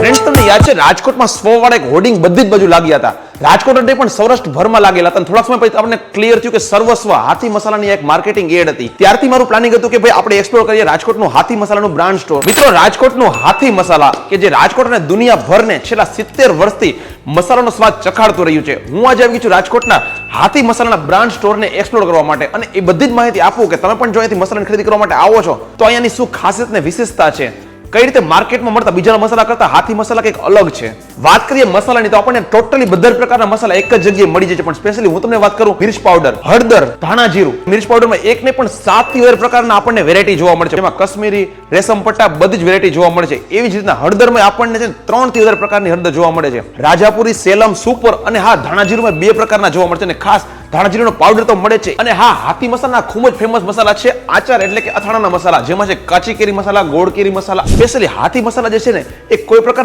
Friends, તમને યાદ છે રાજકોટમાં સ્વવાળા એક હોર્ડિંગ બધી જ બાજુ લાગ્યા હતા. રાજકોટ એટલે પણ સૌરાષ્ટ્રભરમાં લાગેલા હતા. થોડાક સમય પછી આપણને ક્લિયર થયું કે સર્વસ્વ હાથી મસાલાની એક માર્કેટિંગ એડ હતી. ત્યારથી મારું પ્લાનિંગ હતું કે ભાઈ આપણે એક્સપ્લોર કરીએ રાજકોટનું હાથી મસાલાનું બ્રાન્ડ સ્ટોર. મિત્રો, રાજકોટનું હાથી મસાલા કે જે રાજકોટ અને દુનિયાભરને છેલ્લા 70 વર્ષથી મસાલાનો સ્વાદ ચખાડતું રહ્યું છે. હું આજે આવી છું રાજકોટના હાથી મસાલાના બ્રાન્ડ સ્ટોરને એક્સપ્લોર કરવા માટે અને એ બધી જ માહિતી આપું કે તમે પણ જો અહીંથી મસાલાની ખરીદી કરવા માટે આવો છો તો અહીંયાની શું ખાસિયત ને વિશેષતા છે, કઈ રીતે માર્કેટમાં મળતા બીજા મસાલા કરતા હાથી મસાલા કંઈક અલગ છે. વાત કરીએ મસાલાની તો આપણને ટોટલી બધા પ્રકારના મસાલા એક જ જગ્યાએ મળી જાય છે. પણ સ્પેશિયલી હું તમને વાત કરું મિર્ચ પાવડર, હળદર, ધાણા જીરું. મિર્ચ પાવડરમાં એક ને પણ 7 થી વધારે પ્રકારના આપણને વેરાયટી જોવા મળે છે. જેમાં કશ્મીરી, રેશમ પટ્ટા બધી જ વેરાયટી જોવા મળે છે. એવી જ રીતના હળદરમાં આપણને છે 3 થી વધારે પ્રકારની હળદર જોવા મળે છે. રાજાપુરી, સેલમ, સુપર અને હા ધાણા જીરુંમાં 2 પ્રકારના જોવા મળે છે. અને ખાસ ધાણા જીરુંનો પાવડર તો મળે છે. અને હા, હાથી મસાલાના ખૂબ જ ફેમસ મસાલા છે આચાર એટલે કે અથાણાના મસાલા, જેમાં છે કાચી કેરી મસાલા, ગોળ કેરી મસાલા. સ્પેશિયલી હાથી મસાલા જે છે ને એ કોઈ પ્રકાર